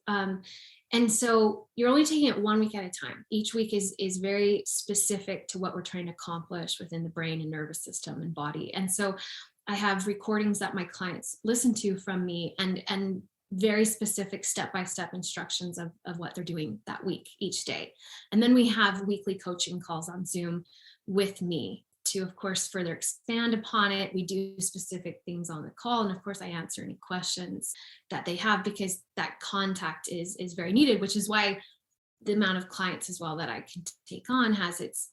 And so you're only taking it 1 week at a time. Each week is very specific to what we're trying to accomplish within the brain and nervous system and body. And so I have recordings that my clients listen to from me, and very specific step-by-step instructions of what they're doing that week, each day. And then we have weekly coaching calls on Zoom with me to, of course, further expand upon it. We do specific things on the call. And of course, I answer any questions that they have, because that contact is very needed, which is why the amount of clients as well that I can take on has its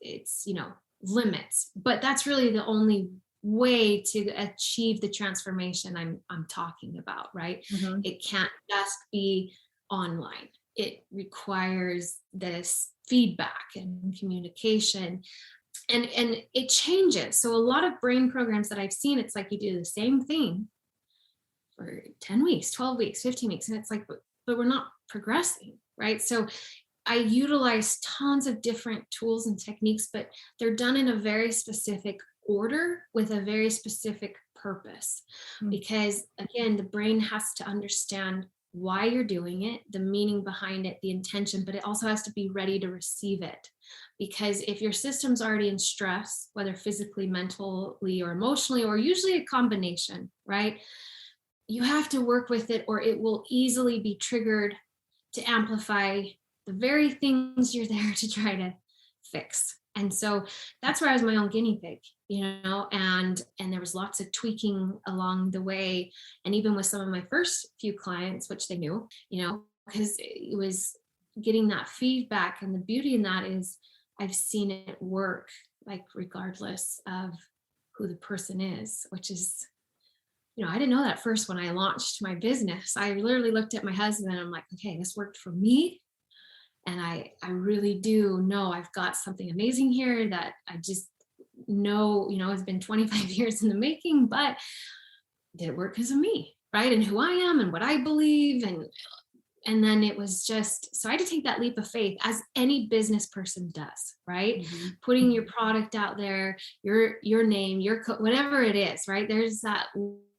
limits. But that's really the only way to achieve the transformation I'm talking about, right? Mhm. It can't just be online. It requires this feedback and communication, and it changes. So a lot of brain programs that I've seen, it's like you do the same thing for 10 weeks, 12 weeks, 15 weeks, and it's like, but we're not progressing, right? So I utilize tons of different tools and techniques, but they're done in a very specific order with a very specific purpose. Because again, the brain has to understand why you're doing it, the meaning behind it, the intention, but it also has to be ready to receive it. Because if your system's already in stress, whether physically, mentally, or emotionally, or usually a combination, right? You have to work with it, or it will easily be triggered to amplify the very things you're there to try to fix. And so that's where I was my own guinea pig, and there was lots of tweaking along the way. And even with some of my first few clients, which they knew, because it was getting that feedback. And the beauty in that is I've seen it work, like regardless of who the person is, which is, I didn't know that first when I launched my business. I literally looked at my husband and I'm like, okay, this worked for me. And I really do know I've got something amazing here that I just know, it's been 25 years in the making, but did it work because of me, right? And who I am and what I believe. And then it was just, so I had to take that leap of faith, as any business person does, right? Mm-hmm. Putting your product out there, your name, whatever it is, right? There's that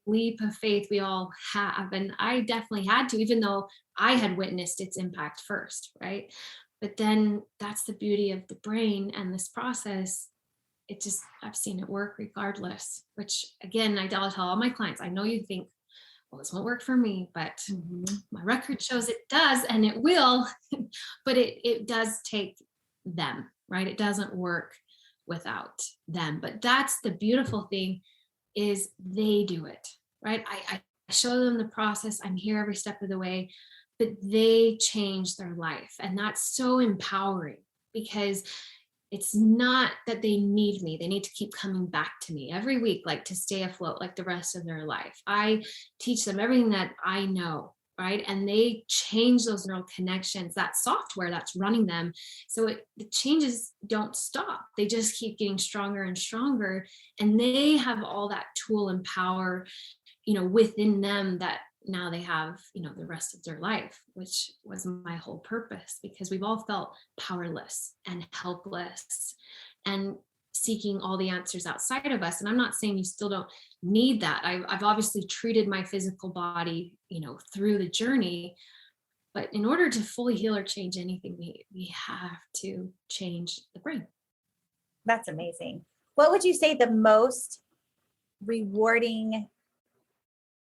leap of faith we all have. And I definitely had to, even though I had witnessed its impact first, right? But then that's the beauty of the brain and this process. I've seen it work regardless, which again, I tell all my clients, I know you think, well, this won't work for me, but my record shows it does, and it will, but it does take them, right? It doesn't work without them. But that's the beautiful thing, is they do it, right? I show them the process. I'm here every step of the way, but they change their life. And that's so empowering, because it's not that they need me. They need to keep coming back to me every week, like to stay afloat, like the rest of their life. I teach them everything that I know, right? And they change those neural connections, that software that's running them. So the changes don't stop. They just keep getting stronger and stronger. And they have all that tool and power, within them, that now they have, the rest of their life, which was my whole purpose, because we've all felt powerless and helpless and seeking all the answers outside of us. And I'm not saying you still don't need that. I've obviously treated my physical body, through the journey, but in order to fully heal or change anything, we have to change the brain. That's amazing. What would you say the most rewarding,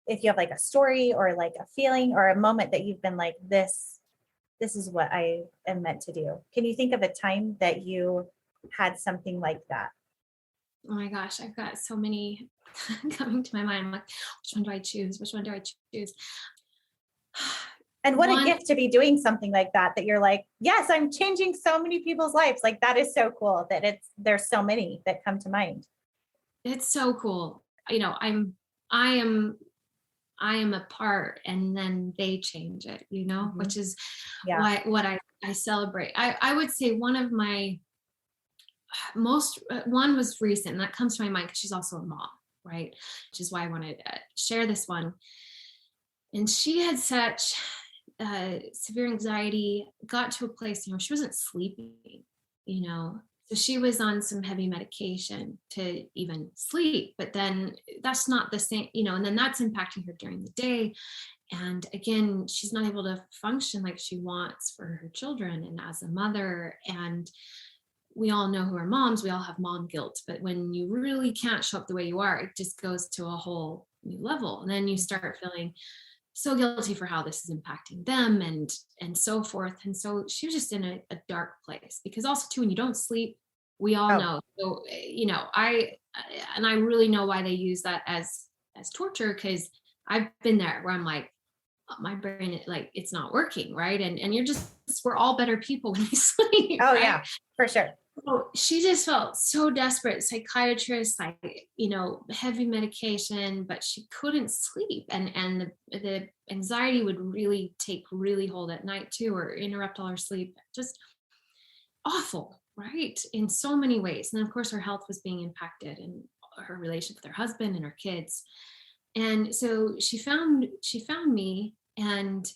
if you have like a story or like a feeling or a moment that you've been like, this is what I am meant to do? Can you think of a time that you had something like that? Oh my gosh, I've got so many coming to my mind. I'm like, which one do I choose? Which one do I choose? And what a gift to be doing something like that you're like, yes, I'm changing so many people's lives. Like, that is so cool that there's so many that come to mind. It's so cool. I am a part, and then they change it, which is what I celebrate. I would say one of my one was recent, and that comes to my mind because she's also a mom, right? Which is why I wanted to share this one. And she had such severe anxiety, got to a place, she wasn't sleeping, So she was on some heavy medication to even sleep, but then that's not the same, and then that's impacting her during the day. And again, she's not able to function like she wants for her children and as a mother. And we all know who are moms, we all have mom guilt, but when you really can't show up the way you are, it just goes to a whole new level. And then you start feeling so guilty for how this is impacting them and so forth. And so she was just in a dark place, because also too, when you don't sleep, we all know. So, I really know why they use that as torture, because I've been there where I'm like, my brain, like, it's not working, right? And we're all better people when we sleep. Oh right? yeah, for sure. So she just felt so desperate, psychiatrist, heavy medication, but she couldn't sleep. And the anxiety would really take hold at night too, or interrupt all her sleep. Just awful, right? In so many ways. And then of course her health was being impacted, and her relationship with her husband and her kids. And so she found me, and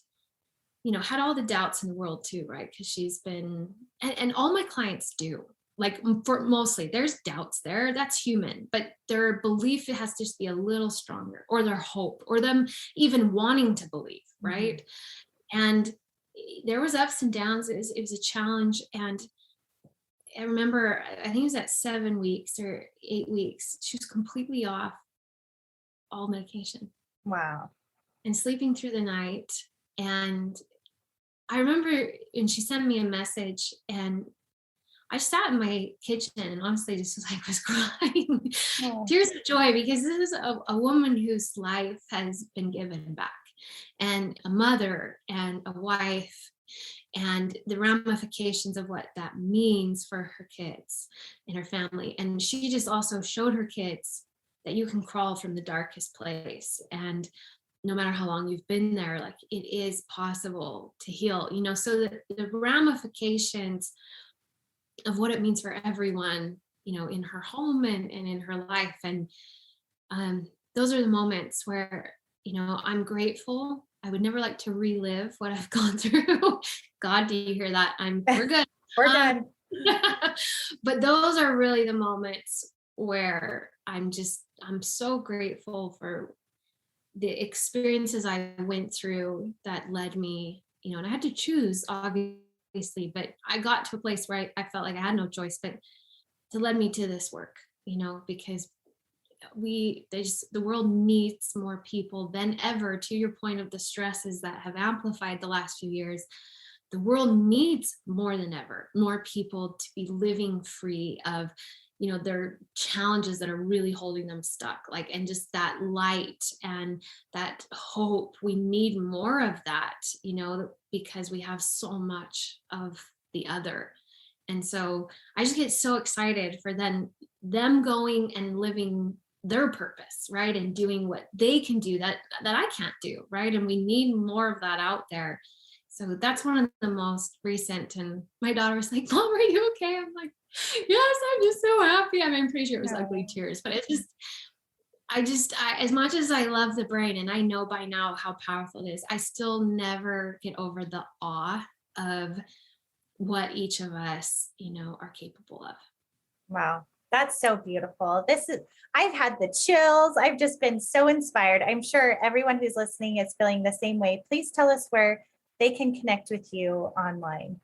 had all the doubts in the world too, right? Because she's been, and all my clients do, like, for mostly there's doubts there, that's human, but their belief, it has to just be a little stronger, or their hope, or them even wanting to believe, right? And there was ups and downs. It was a challenge. And I remember, I think it was at 7 weeks or 8 weeks, she was completely off all medication. Wow. And sleeping through the night. And I remember, and she sent me a message, and I sat in my kitchen and honestly just was crying, tears of joy, because this is a woman whose life has been given back, and a mother and a wife, and the ramifications of what that means for her kids and her family. And she just also showed her kids that you can crawl from the darkest place, and no matter how long you've been there, like, it is possible to heal, so that the ramifications of what it means for everyone, in her home and in her life. And those are the moments where, I'm grateful. I would never like to relive what I've gone through. God, do you hear that? We're good. We're done. But those are really the moments where I'm so grateful for the experiences I went through that led me, and I had to choose, obviously, but I got to a place where I felt like I had no choice but to lead me to this work, because the world needs more people than ever. To your point of the stresses that have amplified the last few years, the world needs more than ever, more people to be living free of their challenges that are really holding them stuck, and just that light and that hope. We need more of that, because we have so much of the other. And so I just get so excited for them going and living their purpose, right? And doing what they can do that I can't do, right? And we need more of that out there. So that's one of the most recent. And my daughter was like, "Mom, are you okay?" I'm like, "Yes, I'm just so happy." I'm pretty sure it was ugly tears, but I as much as I love the brain, and I know by now how powerful it is, I still never get over the awe of what each of us, are capable of. Wow. That's so beautiful. I've had the chills. I've just been so inspired. I'm sure everyone who's listening is feeling the same way. Please tell us where they can connect with you online.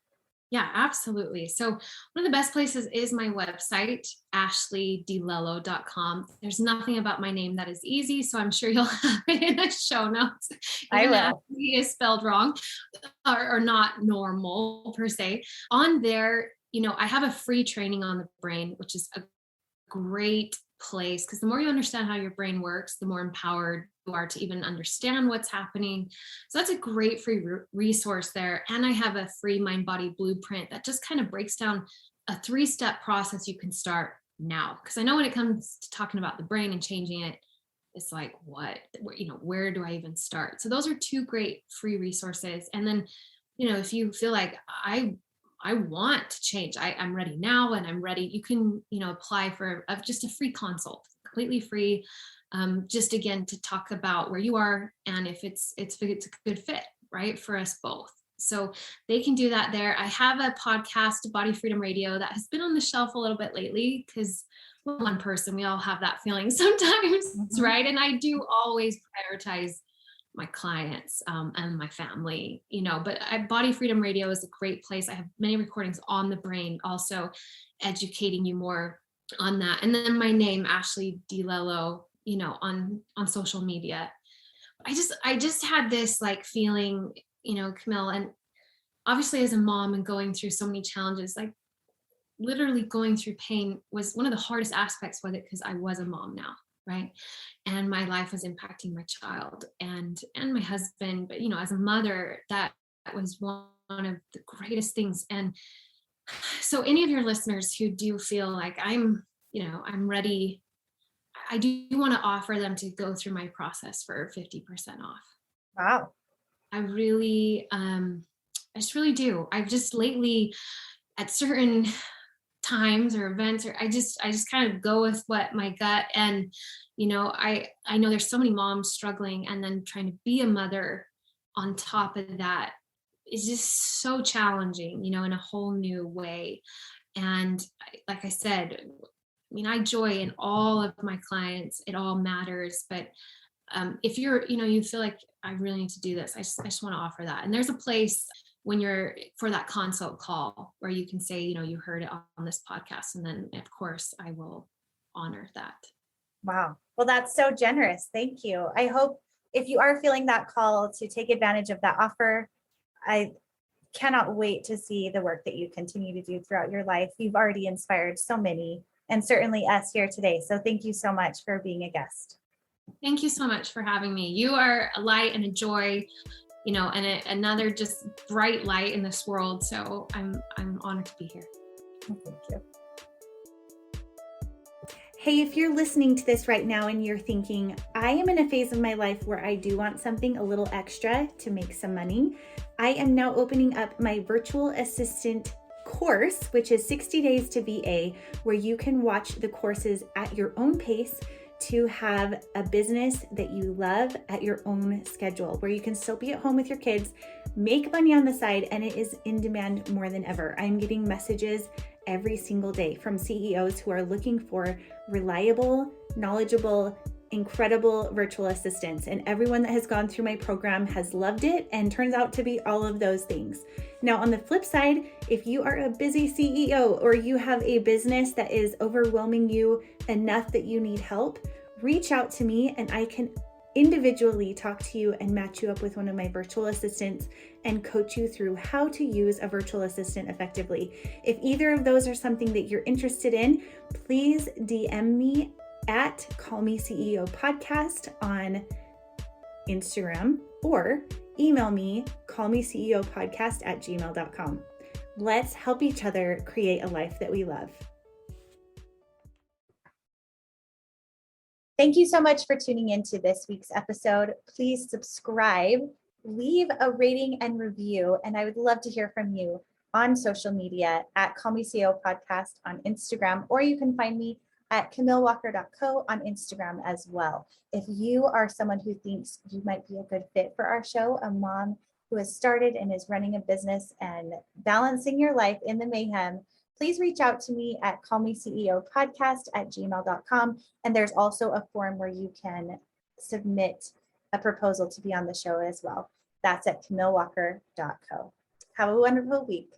Yeah, absolutely. So one of the best places is my website, ashleighdilello.com. There's nothing about my name that is easy, so I'm sure you'll have it in the show notes. I will. Ashleigh is spelled wrong or not normal per se. On there, I have a free training on the brain, which is a great place, because the more you understand how your brain works, the more empowered you are to even understand what's happening. So that's a great free resource there. And I have a free mind body blueprint that just kind of breaks down a 3-step process you can start now. Because I know when it comes to talking about the brain and changing it, it's like, where do I even start? So those are 2 great free resources. And then, if you feel like I want to change, I'm ready now and I'm ready, you can, apply for just a free consult, completely free. Just again, to talk about where you are and if it's a good fit, right, for us both. So they can do that there. I have a podcast, Body Freedom Radio, that has been on the shelf a little bit lately because one person, we all have that feeling sometimes, right? And I do always prioritize my clients and my family, but Body Freedom Radio is a great place. I have many recordings on the brain, also educating you more on that. And then my name, Ashleigh Di Lello, on social media. I just had this like feeling, Camille, and obviously as a mom and going through so many challenges, like literally going through pain was one of the hardest aspects with it because I was a mom now, right? And my life was impacting my child and my husband. But as a mother, that was one of the greatest things. And so any of your listeners who do feel like I'm ready, I do want to offer them to go through my process for 50% off. Wow. I just really do. I've just lately at certain times or events, or I just kind of go with what my gut, and I know there's so many moms struggling, and then trying to be a mother on top of that is just so challenging, in a whole new way. And like I said, I joy in all of my clients. It all matters. But if you're, you feel like I really need to do this, I just want to offer that. And there's a place when you're for that consult call where you can say, you heard it on this podcast. And then of course I will honor that. Wow. Well, that's so generous. Thank you. I hope if you are feeling that call to take advantage of that offer, I cannot wait to see the work that you continue to do throughout your life. You've already inspired so many, and certainly us here today. So thank you so much for being a guest. Thank you so much for having me. You are a light and a joy, and another just bright light in this world. So I'm honored to be here. Thank you. Hey, if you're listening to this right now and you're thinking, I am in a phase of my life where I do want something a little extra to make some money, I am now opening up my virtual assistant course, which is 60 Days to VA, where you can watch the courses at your own pace to have a business that you love at your own schedule, where you can still be at home with your kids, make money on the side, and it is in demand more than ever. I'm getting messages every single day from CEOs who are looking for reliable, knowledgeable, incredible virtual assistants. And everyone that has gone through my program has loved it and turns out to be all of those things. Now, on the flip side, if you are a busy CEO or you have a business that is overwhelming you enough that you need help, reach out to me and I can individually talk to you and match you up with one of my virtual assistants and coach you through how to use a virtual assistant effectively. If either of those are something that you're interested in, please DM me at Call Me CEO Podcast on Instagram or email me callmeceopodcast@gmail.com. Let's help each other create a life that we love. Thank you so much for tuning into this week's episode. Please subscribe, leave a rating and review, and I would love to hear from you on social media at Call Me CEO Podcast on Instagram, or you can find me at camillewalker.co on Instagram as well. If you are someone who thinks you might be a good fit for our show, a mom who has started and is running a business and balancing your life in the mayhem, please reach out to me at callmeceopodcast@gmail.com. And there's also a form where you can submit a proposal to be on the show as well. That's at camillewalker.co. Have a wonderful week.